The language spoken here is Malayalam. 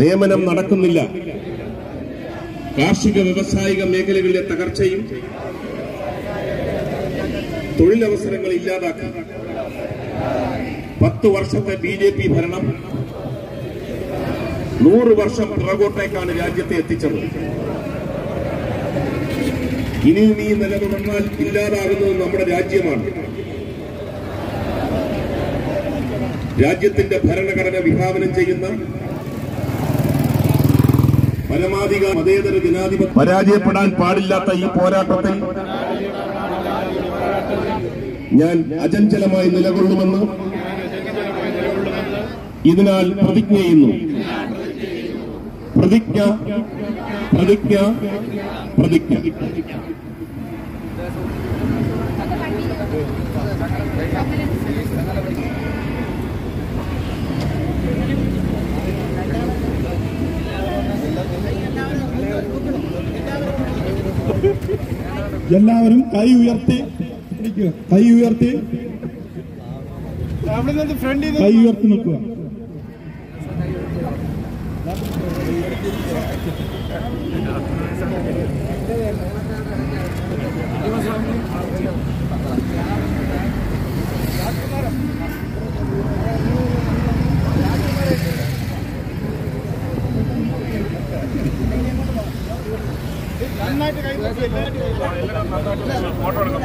നിയമനം നടക്കുന്നില്ല. കാർഷിക വ്യവസായിക മേഖലകളിലെ തകർച്ചയും തൊഴിലവസരങ്ങൾ ഇല്ലാതാക്കി 10 വർഷത്തെ BJP ഭരണം 100 വർഷം പുറകോട്ടേക്കാണ് രാജ്യത്തെ എത്തിച്ചത്. ഇനിയും ഈ നില തുടർന്നാൽ ഇല്ലാതാകുന്നത് നമ്മുടെ രാജ്യമാണ്. രാജ്യത്തിന്റെ ഭരണഘടന വിഭാവനം ചെയ്യുന്ന പരമാധികാര മതേതര ജനാധിപത്യം പരാജയപ്പെടാൻ പാടില്ലാത്ത ഈ പോരാട്ടത്തിൽ ഞാൻ അചഞ്ചലമായി നിലകൊള്ളുമെന്ന് ഇതിനാൽ പ്രതിജ്ഞ ചെയ്യുന്നു. പ്രതിജ്ഞ പ്രതിജ്ഞ പ്രതിജ്ഞ. എല്ലാവരും കൈ ഉയർത്തി നിൽക്കുക. നന്നായിട്ട് കൈ ഫോട്ടോ എടുക്കണം.